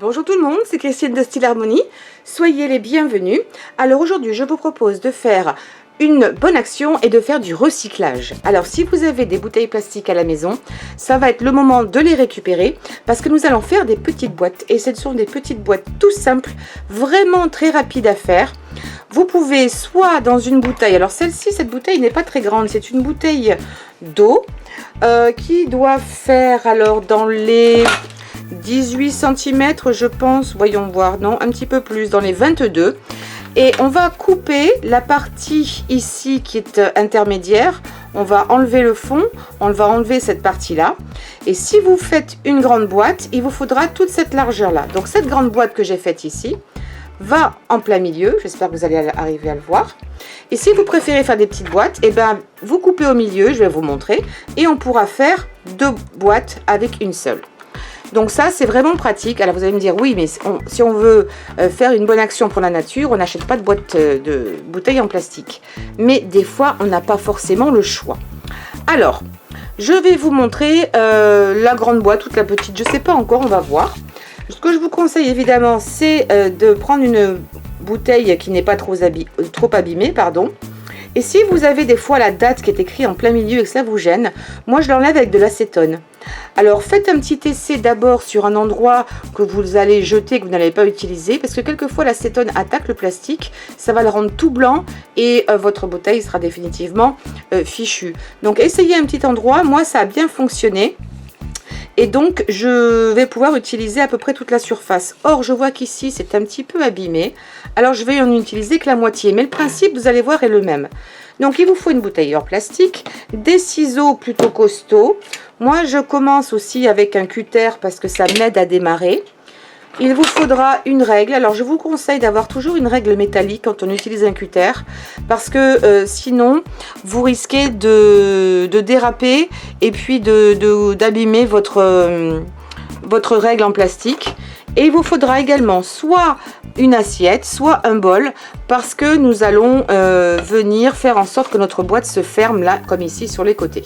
Bonjour tout le monde, c'est Christine de Style Harmonie. Soyez les bienvenus. Alors aujourd'hui, je vous propose de faire une bonne action et de faire du recyclage. Alors si vous avez des bouteilles plastiques à la maison, ça va être le moment de les récupérer parce que nous allons faire des petites boîtes et ce sont des petites boîtes tout simples, vraiment très rapides à faire. Vous pouvez soit dans une bouteille, alors celle-ci, cette bouteille n'est pas très grande, c'est une bouteille d'eau qui doit faire alors dans les 18 cm je pense, voyons voir, non, un petit peu plus, dans les 22. Et on va couper la partie ici qui est intermédiaire. On va enlever le fond, on va enlever cette partie-là. Et si vous faites une grande boîte, il vous faudra toute cette largeur-là. Donc cette grande boîte que j'ai faite ici va en plein milieu. J'espère que vous allez arriver à le voir. Et si vous préférez faire des petites boîtes, et ben vous coupez au milieu, je vais vous montrer. Et on pourra faire deux boîtes avec une seule. Donc ça, c'est vraiment pratique. Alors vous allez me dire, oui, mais si on veut faire une bonne action pour la nature, on n'achète pas de boîte de bouteilles en plastique. Mais des fois, on n'a pas forcément le choix. Alors, je vais vous montrer la grande boîte, toute la petite, je ne sais pas encore, on va voir. Ce que je vous conseille évidemment, c'est de prendre une bouteille qui n'est pas trop abîmée, pardon. Et si vous avez des fois la date qui est écrite en plein milieu et que ça vous gêne, moi je l'enlève avec de l'acétone. Alors faites un petit essai d'abord sur un endroit que vous allez jeter, que vous n'allez pas utiliser, parce que quelquefois l'acétone attaque le plastique, ça va le rendre tout blanc et votre bouteille sera définitivement fichue. Donc essayez un petit endroit, moi ça a bien fonctionné. Et donc, je vais pouvoir utiliser à peu près toute la surface. Or, je vois qu'ici, c'est un petit peu abîmé. Alors, je vais en utiliser que la moitié. Mais le principe, vous allez voir, est le même. Donc, il vous faut une bouteille en plastique, des ciseaux plutôt costauds. Moi, je commence aussi avec un cutter parce que ça m'aide à démarrer. Il vous faudra une règle. Alors, je vous conseille d'avoir toujours une règle métallique quand on utilise un cutter parce que sinon, vous risquez de déraper et puis d'abîmer votre règle en plastique. Et il vous faudra également soit une assiette, soit un bol parce que nous allons venir faire en sorte que notre boîte se ferme là, comme ici sur les côtés.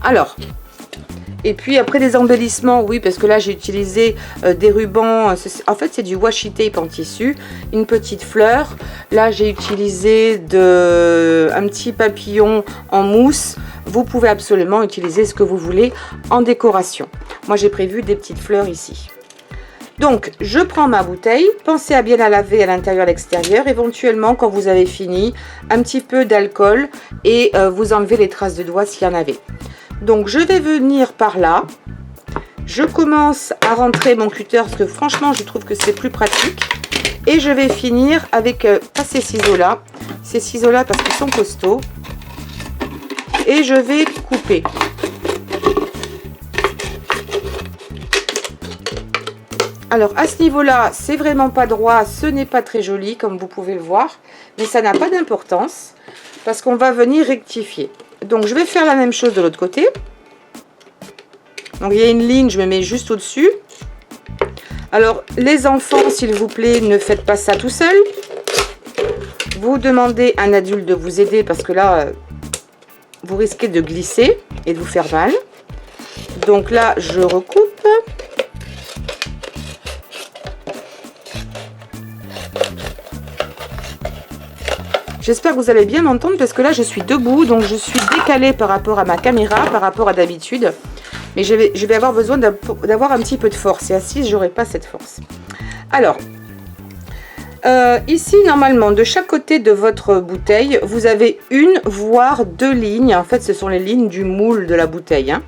Alors... Et puis après des embellissements, oui, parce que là j'ai utilisé des rubans, en fait c'est du washi tape en tissu, une petite fleur. Là j'ai utilisé un petit papillon en mousse. Vous pouvez absolument utiliser ce que vous voulez en décoration. Moi j'ai prévu des petites fleurs ici. Donc je prends ma bouteille, pensez à bien la laver à l'intérieur et à l'extérieur. Éventuellement quand vous avez fini, un petit peu d'alcool et vous enlevez les traces de doigts s'il y en avait. Donc je vais venir par là, je commence à rentrer mon cutter parce que franchement je trouve que c'est plus pratique. Et je vais finir avec pas ces ciseaux-là parce qu'ils sont costauds. Et je vais couper. Alors à ce niveau-là, c'est vraiment pas droit, ce n'est pas très joli comme vous pouvez le voir. Mais ça n'a pas d'importance parce qu'on va venir rectifier. Donc je vais faire la même chose de l'autre côté. Donc il y a une ligne, je me mets juste au-dessus. Alors les enfants, s'il vous plaît, ne faites pas ça tout seul. Vous demandez à un adulte de vous aider parce que là, vous risquez de glisser et de vous faire mal. Donc là, je recoupe. J'espère que vous allez bien m'entendre parce que là je suis debout, donc je suis décalée par rapport à ma caméra, par rapport à d'habitude. Mais je vais avoir besoin d'avoir un petit peu de force. Et assise, j'aurai pas cette force. Alors, ici normalement, de chaque côté de votre bouteille, vous avez une voire deux lignes. En fait, ce sont les lignes du moule de la bouteille. Hein.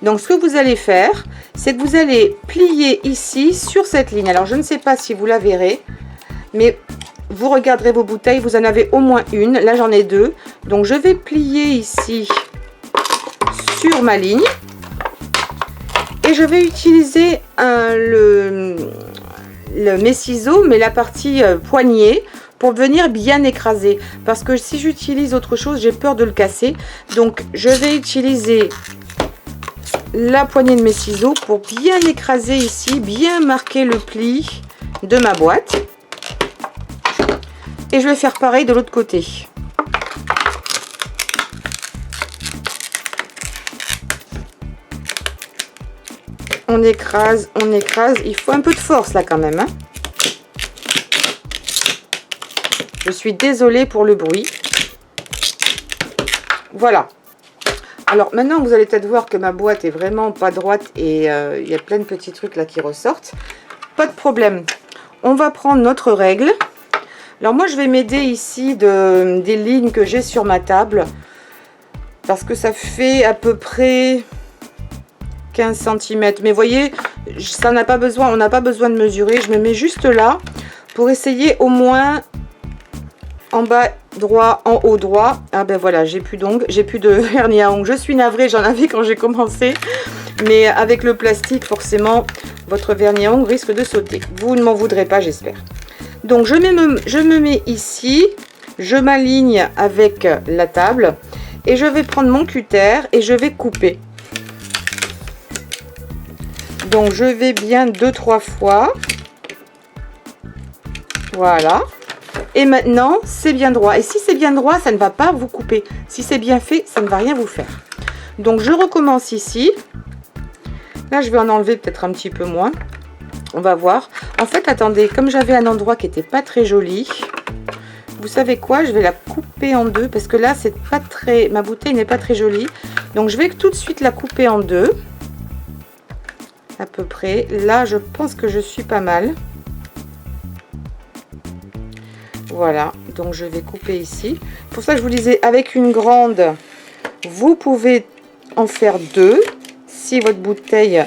Donc, ce que vous allez faire, c'est que vous allez plier ici sur cette ligne. Alors, je ne sais pas si vous la verrez, mais... Vous regarderez vos bouteilles, vous en avez au moins une. Là, j'en ai deux. Donc, je vais plier ici sur ma ligne. Et je vais utiliser mes ciseaux, mais la partie poignée, pour venir bien écraser. Parce que si j'utilise autre chose, j'ai peur de le casser. Donc, je vais utiliser la poignée de mes ciseaux pour bien écraser ici, bien marquer le pli de ma boîte. Et je vais faire pareil de l'autre côté. On on écrase, on écrase. Il faut un peu de force là quand même, hein. Je suis désolée pour le bruit. Voilà. Alors maintenant vous allez peut-être voir que ma boîte est vraiment pas droite et il y a plein de petits trucs là qui ressortent. Pas de problème. On va prendre notre règle. Alors moi je vais m'aider ici des lignes que j'ai sur ma table. Parce que ça fait à peu près 15 cm. Mais voyez, ça n'a pas besoin, on n'a pas besoin de mesurer. Je me mets juste là pour essayer au moins en bas droit, en haut droit. Ah ben voilà, j'ai plus d'ongles, j'ai plus de vernis à ongles. Je suis navrée, j'en avais quand j'ai commencé. Mais avec le plastique, forcément, votre vernis à ongles risque de sauter. Vous ne m'en voudrez pas, j'espère. Donc je me mets ici, je m'aligne avec la table et je vais prendre mon cutter et je vais couper. Donc je vais bien 2-3 fois. Voilà. Et maintenant, c'est bien droit. Et si c'est bien droit, ça ne va pas vous couper. Si c'est bien fait, ça ne va rien vous faire. Donc, je recommence ici. Là, je vais en enlever peut-être un petit peu moins. On va voir. En fait, attendez, comme j'avais un endroit qui n'était pas très joli, vous savez quoi? Je vais la couper en deux parce que là, c'est pas très... ma bouteille n'est pas très jolie. Donc, je vais tout de suite la couper en deux. À peu près. Là, je pense que je suis pas mal. Voilà, donc je vais couper ici. Pour ça, je vous disais, avec une grande, vous pouvez en faire deux, si votre bouteille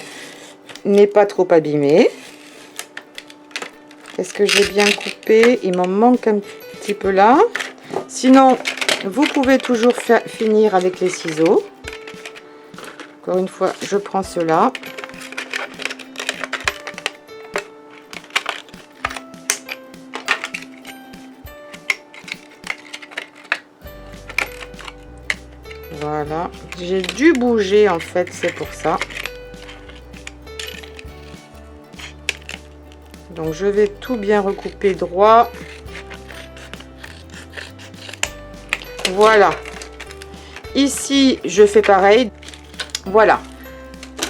n'est pas trop abîmée. Est-ce que j'ai bien coupé? Il m'en manque un petit peu là. Sinon, vous pouvez toujours finir avec les ciseaux. Encore une fois, je prends cela. Voilà, j'ai dû bouger en fait, c'est pour ça. Donc je vais tout bien recouper droit. Voilà. Ici, je fais pareil. Voilà.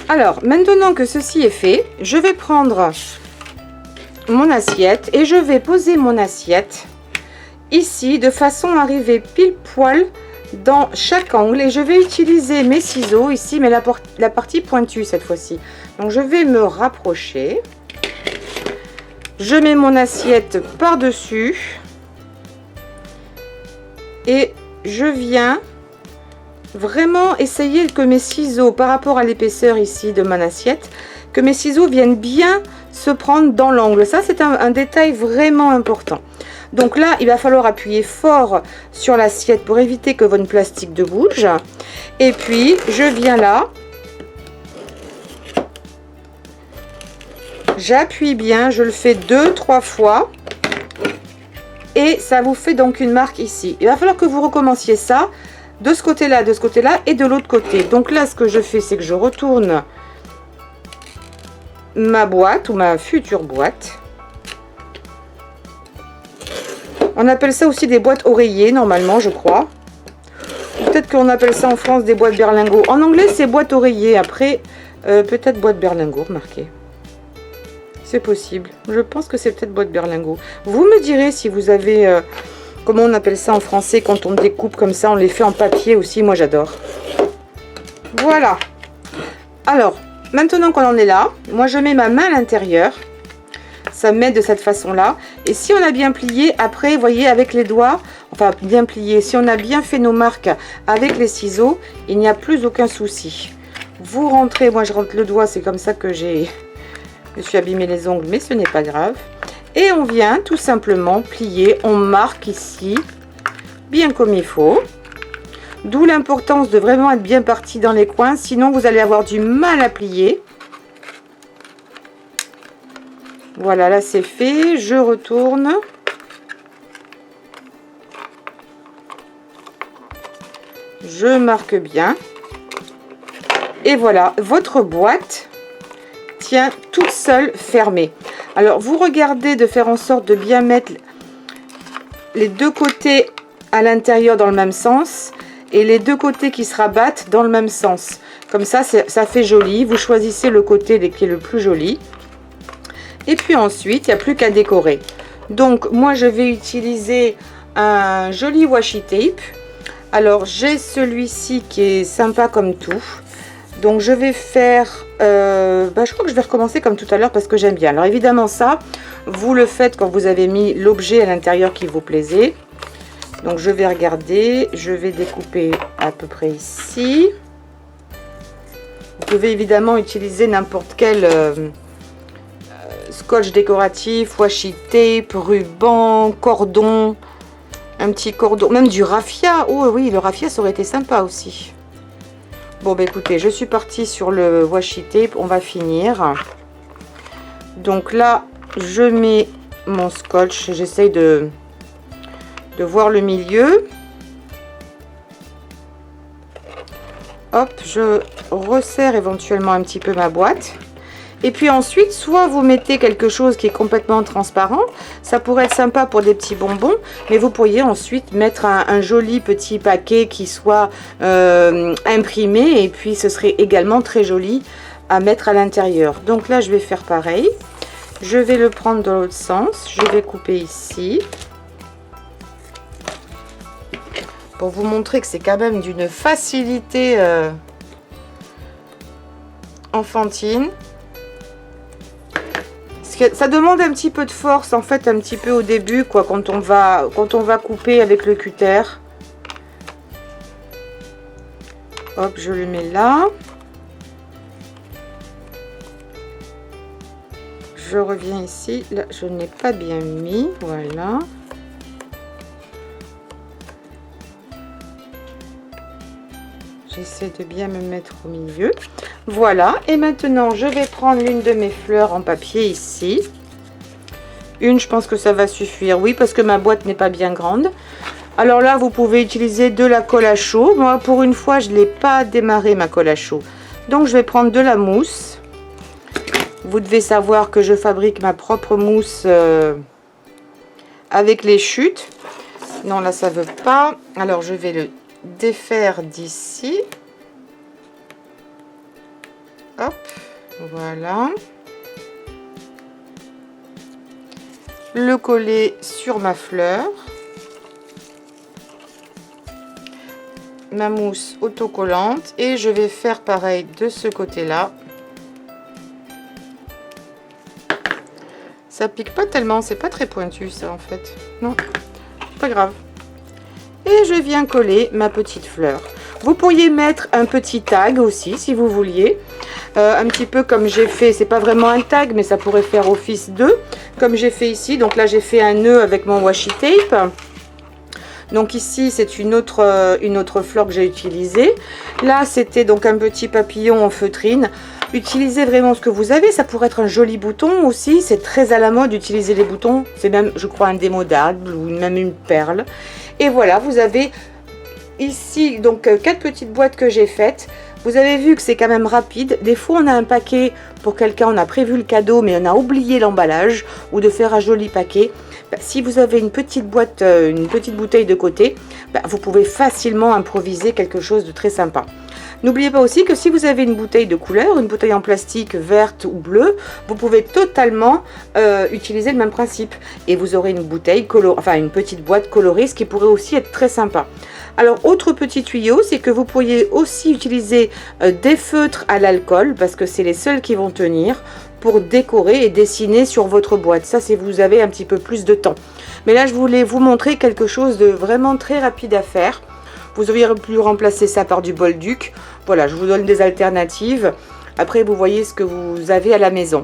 Alors, maintenant que ceci est fait, je vais prendre mon assiette et je vais poser mon assiette ici de façon à arriver pile poil dans chaque angle et je vais utiliser mes ciseaux ici, mais la partie pointue cette fois-ci. Donc je vais me rapprocher, je mets mon assiette par dessus et je viens vraiment essayer que mes ciseaux, par rapport à l'épaisseur ici de mon assiette, que mes ciseaux viennent bien se prendre dans l'angle. Ça, c'est un détail vraiment important. Donc là, il va falloir appuyer fort sur l'assiette pour éviter que votre plastique ne bouge. Et puis, je viens là. J'appuie bien, je le fais 2-3 fois. Et ça vous fait donc une marque ici. Il va falloir que vous recommenciez ça de ce côté-là et de l'autre côté. Donc là, ce que je fais, c'est que je retourne ma boîte ou ma future boîte. On appelle ça aussi des boîtes oreillers, normalement, je crois. Peut-être qu'on appelle ça en France des boîtes berlingot. En anglais, c'est boîte oreiller. Après, peut-être boîte berlingot, remarquez. C'est possible. Je pense que c'est peut-être boîte berlingot. Vous me direz si vous avez... comment on appelle ça en français quand on découpe comme ça. On les fait en papier aussi. Moi, j'adore. Voilà. Alors, maintenant qu'on en est là, moi, je mets ma main à l'intérieur. Ça met de cette façon là et si on a bien plié après, vous voyez, avec les doigts, enfin bien plié, si on a bien fait nos marques avec les ciseaux, il n'y a plus aucun souci. Vous rentrez, moi je rentre le doigt, c'est comme ça que je me suis abîmé les ongles, mais ce n'est pas grave. Et on vient tout simplement plier, on marque ici bien comme il faut, d'où l'importance de vraiment être bien parti dans les coins, sinon vous allez avoir du mal à plier. Voilà, là c'est fait, je retourne. Je marque bien. Et voilà, votre boîte tient toute seule fermée. Alors, vous regardez de faire en sorte de bien mettre les deux côtés à l'intérieur dans le même sens. et les deux côtés qui se rabattent dans le même sens. Comme ça, ça fait joli. Vous choisissez le côté qui est le plus joli. Et puis ensuite, il n'y a plus qu'à décorer. Donc, moi, je vais utiliser un joli washi tape. Alors, j'ai celui-ci qui est sympa comme tout. Donc, je vais faire... je crois que je vais recommencer comme tout à l'heure parce que j'aime bien. Alors, évidemment, ça, vous le faites quand vous avez mis l'objet à l'intérieur qui vous plaisait. Donc, je vais regarder. Je vais découper à peu près ici. Vous pouvez évidemment utiliser n'importe quel scotch décoratif, washi tape, ruban, cordon, un petit cordon, même du raffia. Oh oui, le raffia, ça aurait été sympa aussi. Bon, bah écoutez, je suis partie sur le washi tape, on va finir. Donc là, je mets mon scotch, j'essaye de voir le milieu. Hop, je resserre éventuellement un petit peu ma boîte. Et puis ensuite, soit vous mettez quelque chose qui est complètement transparent. Ça pourrait être sympa pour des petits bonbons. Mais vous pourriez ensuite mettre un joli petit paquet qui soit imprimé. Et puis ce serait également très joli à mettre à l'intérieur. Donc là, je vais faire pareil. Je vais le prendre dans l'autre sens. Je vais couper ici. Pour vous montrer que c'est quand même d'une facilité enfantine. Parce que ça demande un petit peu de force en fait, un petit peu au début quoi, quand on va couper avec le cutter. Hop, je le mets là. Je reviens ici. Là, je n'ai pas bien mis. Voilà. J'essaie de bien me mettre au milieu. Voilà. Et maintenant, je vais prendre l'une de mes fleurs en papier ici. Une, je pense que ça va suffire. Oui, parce que ma boîte n'est pas bien grande. Alors là, vous pouvez utiliser de la colle à chaud. Moi, pour une fois, je ne l'ai pas démarré, ma colle à chaud. Donc, je vais prendre de la mousse. Vous devez savoir que je fabrique ma propre mousse avec les chutes. Non, là, ça ne veut pas. Alors, je vais le défaire d'ici. Hop, voilà. Le coller sur ma fleur. Ma mousse autocollante. Et je vais faire pareil de ce côté-là. Ça pique pas tellement, c'est pas très pointu ça en fait. Non, pas grave. Et je viens coller ma petite fleur. Vous pourriez mettre un petit tag aussi si vous vouliez. Un petit peu comme j'ai fait, c'est pas vraiment un tag mais ça pourrait faire office de. Comme j'ai fait ici, donc là j'ai fait un nœud avec mon washi tape. Donc ici c'est une autre fleur que j'ai utilisée. Là c'était donc un petit papillon en feutrine. Utilisez vraiment ce que vous avez, ça pourrait être un joli bouton aussi, c'est très à la mode d'utiliser les boutons, c'est même je crois indémodable ou même une perle. Et voilà, vous avez ici donc 4 petites boîtes que j'ai faites. Vous avez vu que c'est quand même rapide. Des fois on a un paquet pour quelqu'un, on a prévu le cadeau mais on a oublié l'emballage ou de faire un joli paquet. Si vous avez une petite boîte, une petite bouteille de côté, vous pouvez facilement improviser quelque chose de très sympa. N'oubliez pas aussi que si vous avez une bouteille de couleur, une bouteille en plastique verte ou bleue, vous pouvez totalement utiliser le même principe. Et vous aurez une bouteille, une petite boîte colorée, ce qui pourrait aussi être très sympa. Alors, autre petit tuyau, c'est que vous pourriez aussi utiliser des feutres à l'alcool, parce que c'est les seuls qui vont tenir, pour décorer et dessiner sur votre boîte. Ça, c'est vous avez un petit peu plus de temps. Mais là, je voulais vous montrer quelque chose de vraiment très rapide à faire. Vous auriez pu remplacer ça par du Bolduc. Voilà, je vous donne des alternatives. Après, vous voyez ce que vous avez à la maison.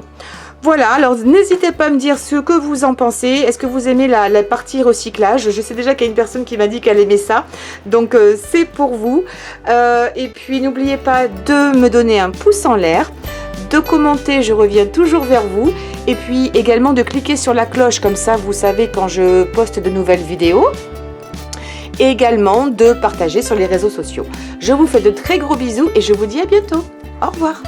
Voilà, alors n'hésitez pas à me dire ce que vous en pensez. Est-ce que vous aimez la partie recyclage? Je sais déjà qu'il y a une personne qui m'a dit qu'elle aimait ça. Donc, c'est pour vous. Et puis, n'oubliez pas de me donner un pouce en l'air, de commenter, je reviens toujours vers vous. Et puis, également de cliquer sur la cloche, comme ça, vous savez quand je poste de nouvelles vidéos. Et également de partager sur les réseaux sociaux. Je vous fais de très gros bisous et je vous dis à bientôt. Au revoir.